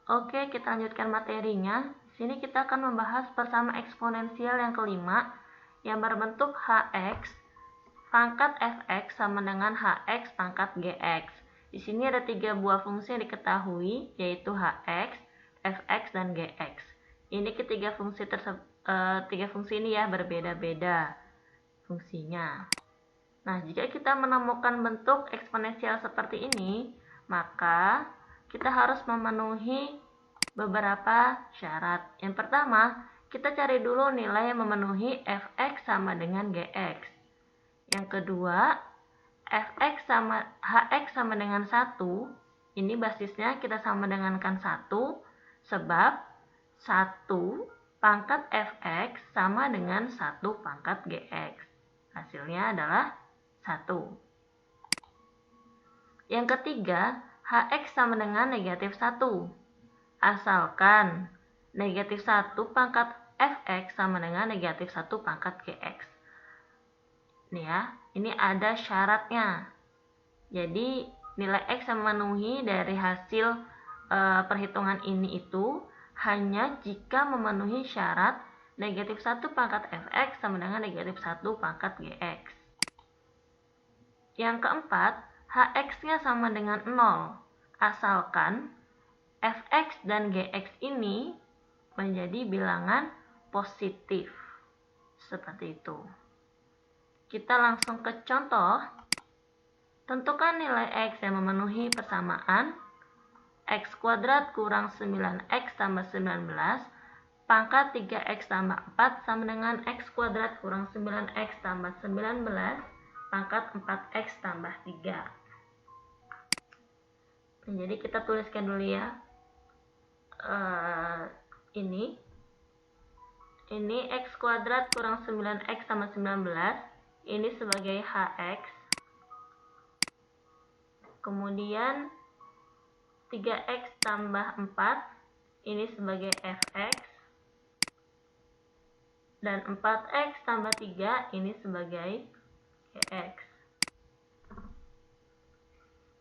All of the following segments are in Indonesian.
Oke, kita lanjutkan materinya. Sini kita akan membahas persama eksponensial yang kelima yang berbentuk hx pangkat fx sama dengan hx pangkat gx. Di sini ada 3 buah fungsi yang diketahui, yaitu hx, fx, dan gx. Ini tiga fungsi ini ya berbeda-beda fungsinya. Nah, jika kita menemukan bentuk eksponensial seperti ini, maka kita harus memenuhi beberapa syarat. Yang pertama, kita cari dulu nilai yang memenuhi fx sama dengan gx. Yang kedua, hx sama dengan 1. Ini basisnya kita sama dengankan 1, sebab 1 pangkat fx sama dengan 1 pangkat gx. Hasilnya adalah 1. Yang ketiga, hx sama dengan negatif 1. Asalkan negatif 1 pangkat fx sama dengan negatif 1 pangkat gx. Nih ya, ini ada syaratnya. Jadi nilai x yang memenuhi dari hasil perhitungan ini itu hanya jika memenuhi syarat negatif 1 pangkat fx sama dengan negatif 1 pangkat gx. Yang keempat, hx-nya sama dengan 0, asalkan fx dan gx ini menjadi bilangan positif. Seperti itu. Kita langsung ke contoh. Tentukan nilai x yang memenuhi persamaan x kuadrat kurang 9x tambah 19 pangkat 3x tambah 4 sama dengan x kuadrat kurang 9x tambah 19 pangkat 4x tambah 3. Jadi kita tuliskan dulu ya. Ini x kuadrat kurang 9x tambah 19, ini sebagai hx. Kemudian 3x tambah 4, ini sebagai fx. Dan 4x tambah 3, ini sebagai gx.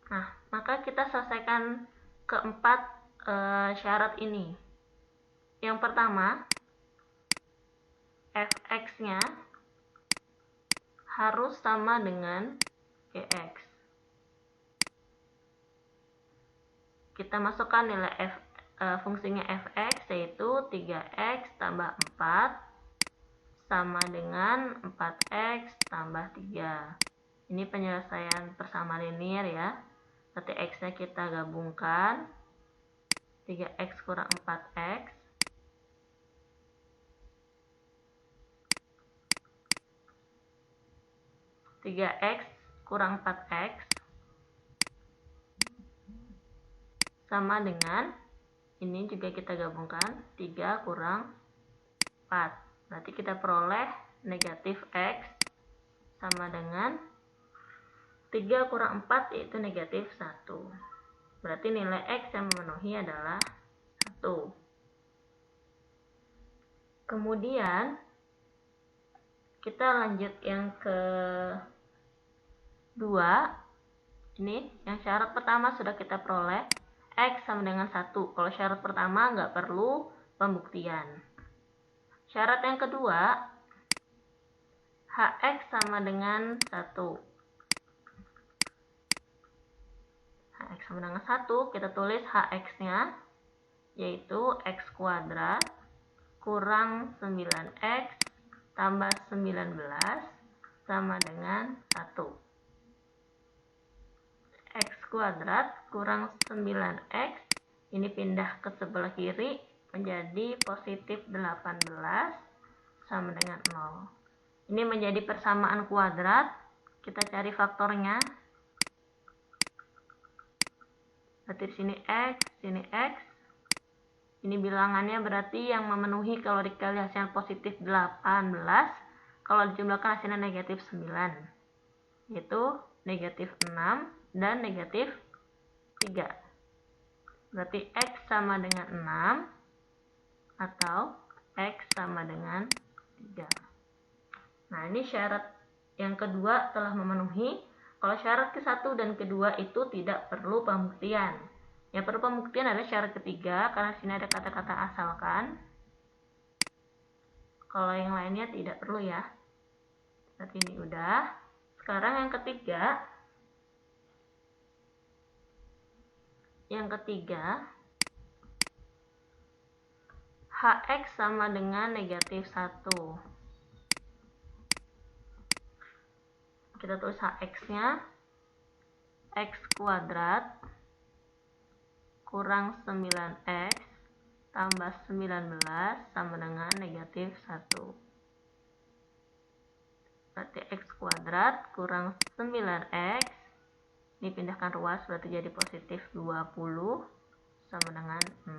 Nah, maka kita selesaikan keempat syarat ini. Yang pertama, fx-nya harus sama dengan gx. Kita masukkan nilai fungsinya fx, yaitu 3x tambah 4 sama dengan 4x tambah 3. Ini penyelesaian persamaan linear ya. Berarti x-nya kita gabungkan, 3x kurang 4x, kurang 4x sama dengan, ini juga kita gabungkan, 3 kurang 4. Berarti kita peroleh negatif x sama dengan 3 kurang 4, yaitu negatif 1. Berarti nilai x yang memenuhi adalah 1. Kemudian kita lanjut yang kedua. Ini yang syarat pertama sudah kita peroleh, x sama dengan 1. Kalau syarat pertama nggak perlu pembuktian. Syarat yang kedua, hx sama dengan 1. Hx sama dengan 1, kita tulis hx-nya, yaitu x kuadrat kurang 9x tambah 19 sama dengan 1. X kuadrat kurang 9x, ini pindah ke sebelah kiri menjadi positif 18 sama dengan 0. Ini menjadi persamaan kuadrat, kita cari faktornya. Berarti sini x, ini bilangannya berarti yang memenuhi kalau dikali hasilnya positif 18, kalau dijumlahkan hasilnya negatif 9, yaitu negatif 6 dan negatif 3. Berarti x sama dengan 6 atau x sama dengan 3. Nah, ini syarat yang kedua telah memenuhi. Kalau syarat ke-1 dan kedua itu tidak perlu pembuktian. Yang perlu pembuktian adalah syarat ketiga, karena sini ada kata-kata asalkan. Kalau yang lainnya tidak perlu ya. Berarti ini udah. Sekarang yang ketiga. Hx sama dengan negatif 1. Kita tulis Hx-nya. X kuadrat kurang 9x tambah 19 sama dengan negatif 1. Berarti x kuadrat kurang 9x. Dipindahkan ruas berarti jadi positif 20 sama dengan 0.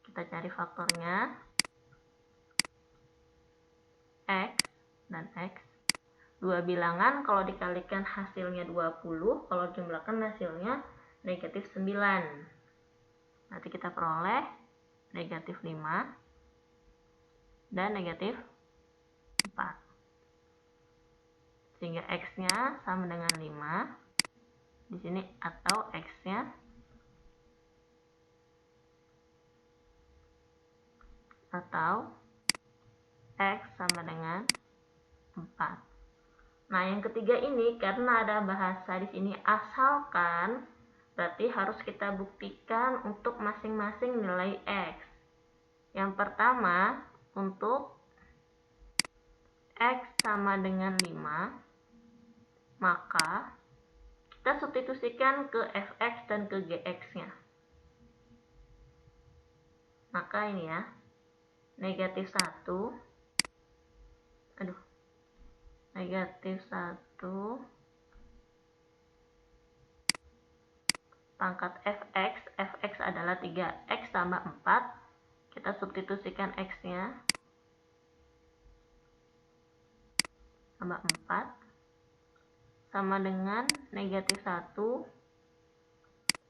Kita cari faktornya. X dan X. Dua bilangan kalau dikalikan hasilnya 20, kalau jumlahkan hasilnya negatif 9. Nanti kita peroleh negatif 5 dan negatif 4. Sehingga X-nya sama dengan 5. Di sini atau X-nya atau X sama dengan 4. Nah, yang ketiga ini karena ada bahasa di sini asalkan, berarti harus kita buktikan untuk masing-masing nilai X. Yang pertama, untuk X sama dengan 5, maka kita substitusikan ke Fx dan ke Gx-nya. Maka ini ya, negatif 1, negatif 1 pangkat Fx, Fx adalah 3x tambah 4, kita substitusikan x-nya, tambah 4, sama dengan negatif 1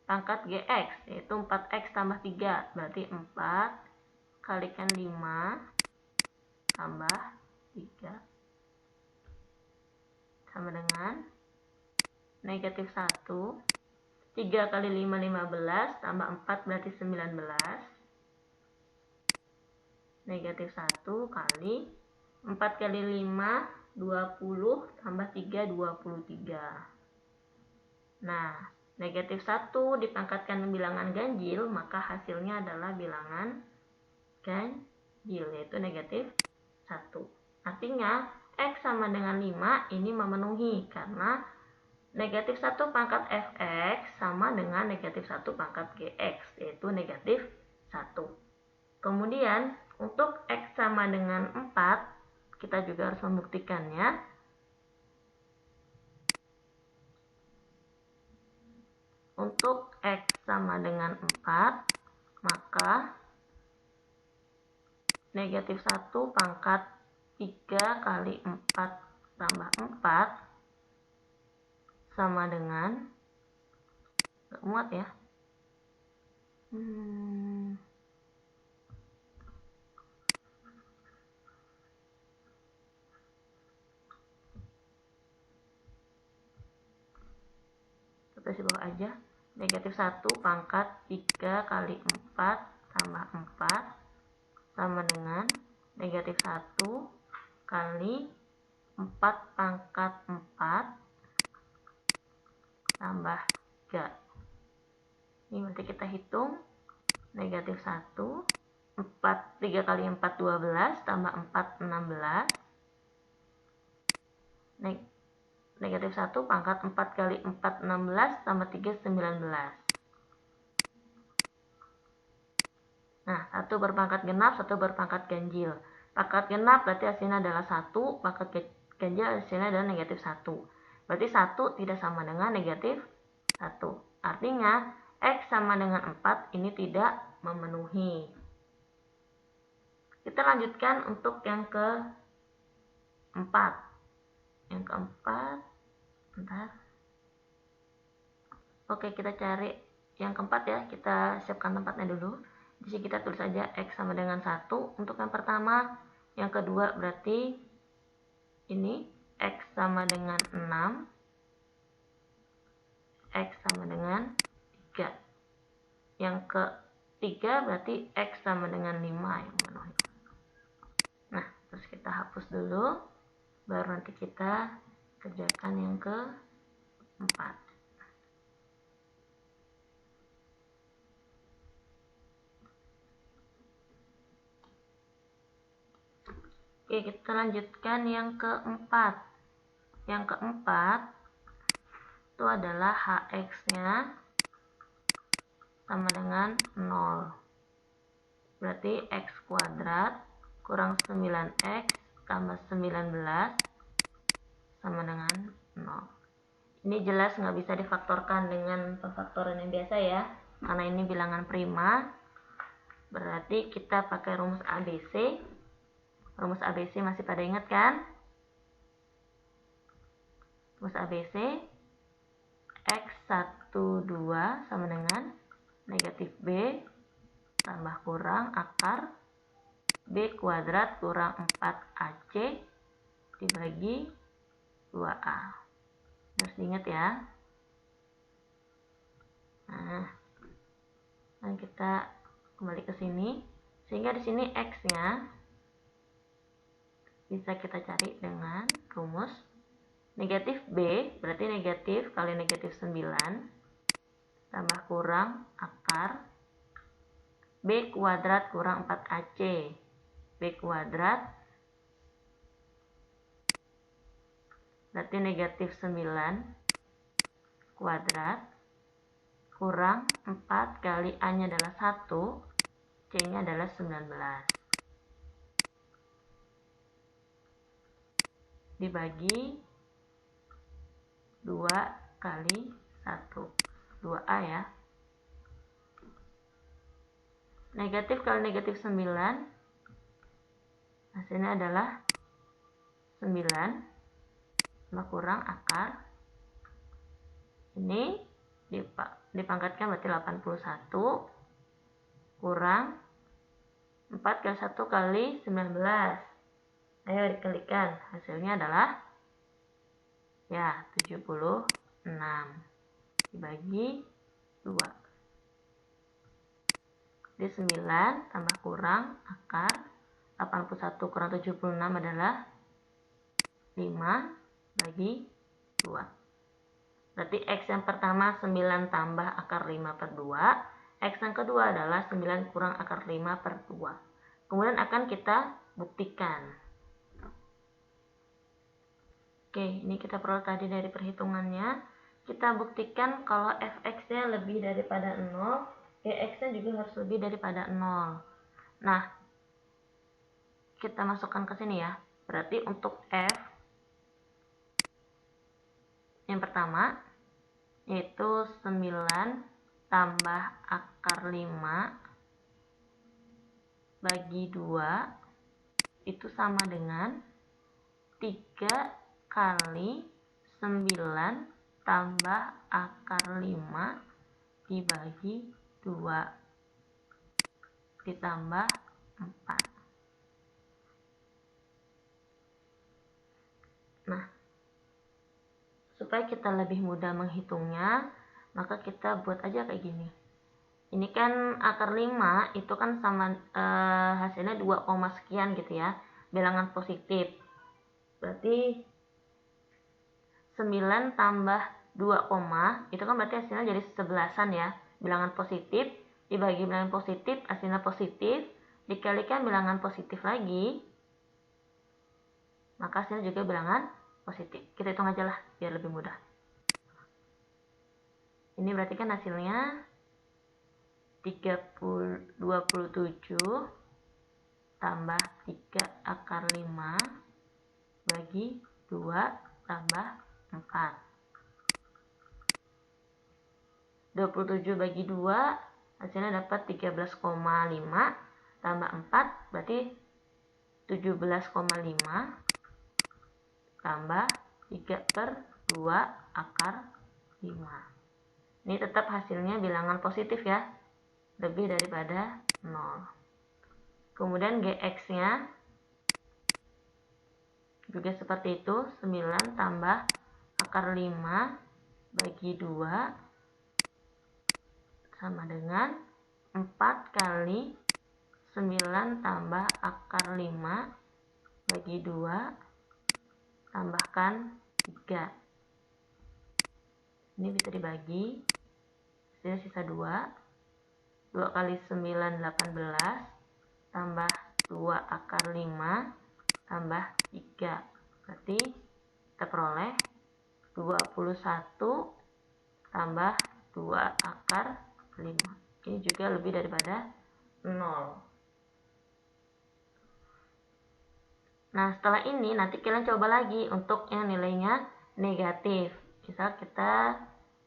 pangkat Gx, yaitu 4x tambah 3, berarti 4 kalikan 5 tambah 3, sama dengan negatif 1. 3 kali 5, 15, tambah 4 berarti 19. Negatif 1 kali 4 kali 5, 20, tambah 3, 23. Nah, negatif 1 dipangkatkan bilangan ganjil, maka hasilnya adalah bilangan ganjil, yaitu negatif 1. Artinya, X sama dengan 5 ini memenuhi, karena negatif 1 pangkat Fx sama dengan negatif 1 pangkat Gx, yaitu negatif 1. Kemudian, untuk X sama dengan 4, kita juga harus membuktikannya. Untuk X sama dengan 4, maka negatif 1 pangkat 3 kali 4 tambah 4 sama dengan, nggak muat ya, kita bawah aja, negatif 1 pangkat 3 kali 4 tambah 4 sama dengan negatif 1 kali 4 pangkat 4 tambah 3. Ini berarti kita hitung negatif 1, 3 kali 4, 12, tambah 4, 16. Negatif 1 pangkat 4 kali 4, 16, tambah 3, 19. Nah, 1 berpangkat genap, 1 berpangkat ganjil. Pangkat genap berarti hasilnya adalah 1, pangkat ganjil hasilnya adalah negatif 1. Berarti 1 tidak sama dengan negatif 1. Artinya, X sama dengan 4 ini tidak memenuhi. Kita lanjutkan untuk yang keempat. Yang keempat, bentar. Oke, kita cari yang keempat ya. Kita siapkan tempatnya dulu. Di sini kita tulis saja X sama dengan 1 untuk yang pertama. Yang kedua berarti ini X sama dengan 6, X sama dengan 3. yang ketiga berarti X sama dengan 5 yang memenuhi. Nah, terus kita hapus dulu, baru nanti kita kerjakan yang keempat. Oke, kita lanjutkan yang keempat. Yang keempat itu adalah HX-nya sama dengan 0. Berarti X kuadrat kurang 9X tambah 19 sama dengan 0. Ini jelas nggak bisa difaktorkan dengan pemfaktoran yang biasa ya, karena ini bilangan prima. Berarti kita pakai rumus ABC. Rumus ABC masih pada ingat kan? Rumus ABC X12 sama dengan negatif B tambah kurang akar B kuadrat kurang 4AC dibagi 2A. Harus diingat ya. Nah, dan kita kembali ke sini, sehingga di sini X-nya bisa kita cari dengan rumus negatif B, berarti negatif kali negatif 9 tambah kurang akar B kuadrat kurang 4AC. B kuadrat berarti negatif 9 kuadrat kurang 4 kali A-nya adalah 1, C-nya adalah 19. Dibagi 2 kali 1, 2A ya. Negatif kali negatif 9, hasilnya adalah 9, tambah kurang akar. Ini dipangkatkan berarti 81, kurang 4 kali 1 kali 19. Ayo dikalikan, hasilnya adalah ya 76 dibagi 2. Jadi 9 tambah kurang akar 81 kurang 76 adalah 5 bagi 2. Berarti X yang pertama 9 tambah akar 5 per 2. X yang kedua adalah 9 kurang akar 5 per 2. Kemudian akan kita buktikan. Oke, ini kita perlu tadi dari perhitungannya. Kita buktikan kalau fx-nya lebih daripada 0, gx-nya juga harus lebih daripada 0. Nah, kita masukkan ke sini ya. Berarti untuk f yang pertama yaitu 9 tambah akar 5 bagi 2 itu sama dengan 3 kali 9 tambah akar 5 dibagi 2 ditambah 4. Nah, supaya kita lebih mudah menghitungnya, maka kita buat aja kayak gini. Ini kan akar 5 itu kan sama hasilnya 2, sekian gitu ya, bilangan positif. Berarti 9 tambah 2, itu kan berarti hasilnya jadi 11-an ya. Bilangan positif dibagi bilangan positif, hasilnya positif, dikalikan bilangan positif lagi, maka hasilnya juga bilangan positif. Kita hitung aja lah biar lebih mudah. Ini berarti kan hasilnya 27 tambah 3 akar 5 bagi 2 tambah 4. 27 bagi 2 hasilnya dapat 13,5 tambah 4 berarti 17,5 tambah 3 per 2 akar 5. Ini tetap hasilnya bilangan positif ya, lebih daripada 0. Kemudian gx-nya juga seperti itu, 9 tambah akar 5 bagi 2 sama dengan 4 kali 9 tambah akar 5 bagi 2 tambahkan 3. Ini bisa dibagi, hasilnya sisa 2. 2 kali 9 18 tambah 2 akar 5 tambah 3. Berarti kita peroleh 21 tambah 2 akar 5. Ini juga lebih daripada 0. Nah, setelah ini nanti kalian coba lagi untuk yang nilainya negatif. Misal kita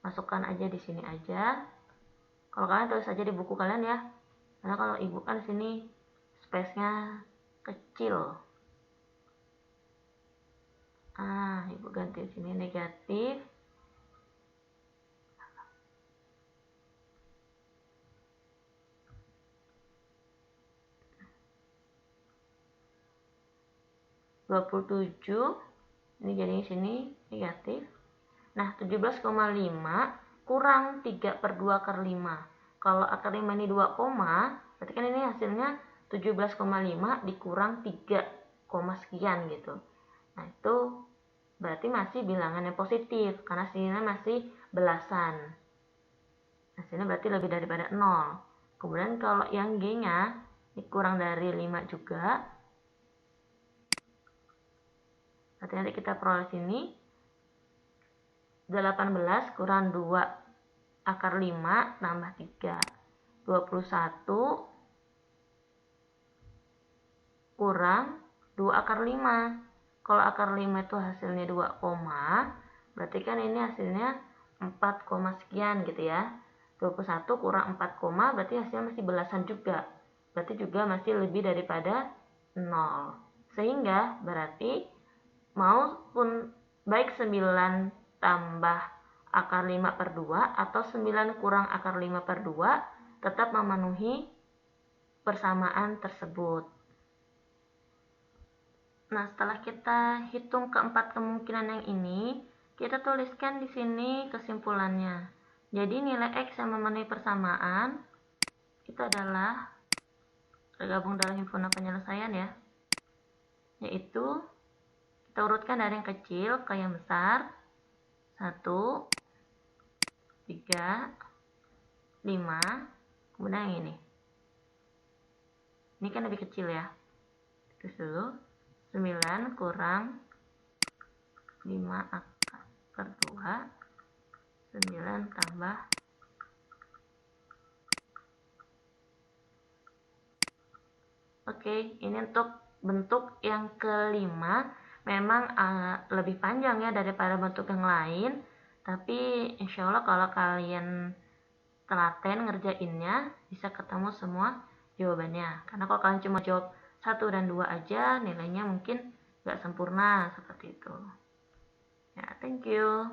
masukkan aja di sini aja. Kalau kalian tulis aja di buku kalian ya. Karena kalau ibu kan sini space-nya kecil. Ibu ganti di sini negatif. (27) ini jadinya sini negatif. Nah, 17,5 kurang 3/2 akar 5. Kalau akar 5 ini 2, berarti kan ini hasilnya 17,5 dikurang 3, sekian gitu. Nah, itu berarti masih bilangan yang positif karena hasilnya masih belasan. Hasilnya berarti lebih daripada 0. Kemudian kalau yang G-nya dikurang dari 5 juga. Berarti nanti kita peroleh sini 18 kurang 2 akar 5 tambah 3. 21 kurang 2 akar 5. Kalau akar 5 itu hasilnya 2, berarti kan ini hasilnya 4, sekian gitu ya. 21 kurang 4, berarti hasilnya masih belasan juga. Berarti juga masih lebih daripada 0. Sehingga berarti maupun baik 9 tambah akar 5/2 atau 9 kurang akar 5/2 tetap memenuhi persamaan tersebut. Nah, setelah kita hitung keempat kemungkinan yang ini, kita tuliskan di sini kesimpulannya. Jadi nilai X yang memenuhi persamaan itu adalah tergabung dalam himpunan penyelesaian ya, yaitu kita urutkan dari yang kecil ke yang besar. 1, 3, 5, kemudian yang ini. Ini kan lebih kecil ya. Terus dulu 9 kurang 5 akar 2, 9 tambah 1. Oke, ini untuk bentuk yang kelima memang lebih panjang ya daripada bentuk yang lain, tapi insya Allah kalau kalian telaten ngerjainnya bisa ketemu semua jawabannya. Karena kalau kalian cuma jawab 1 dan 2 aja, nilainya mungkin nggak sempurna seperti itu ya. Thank you.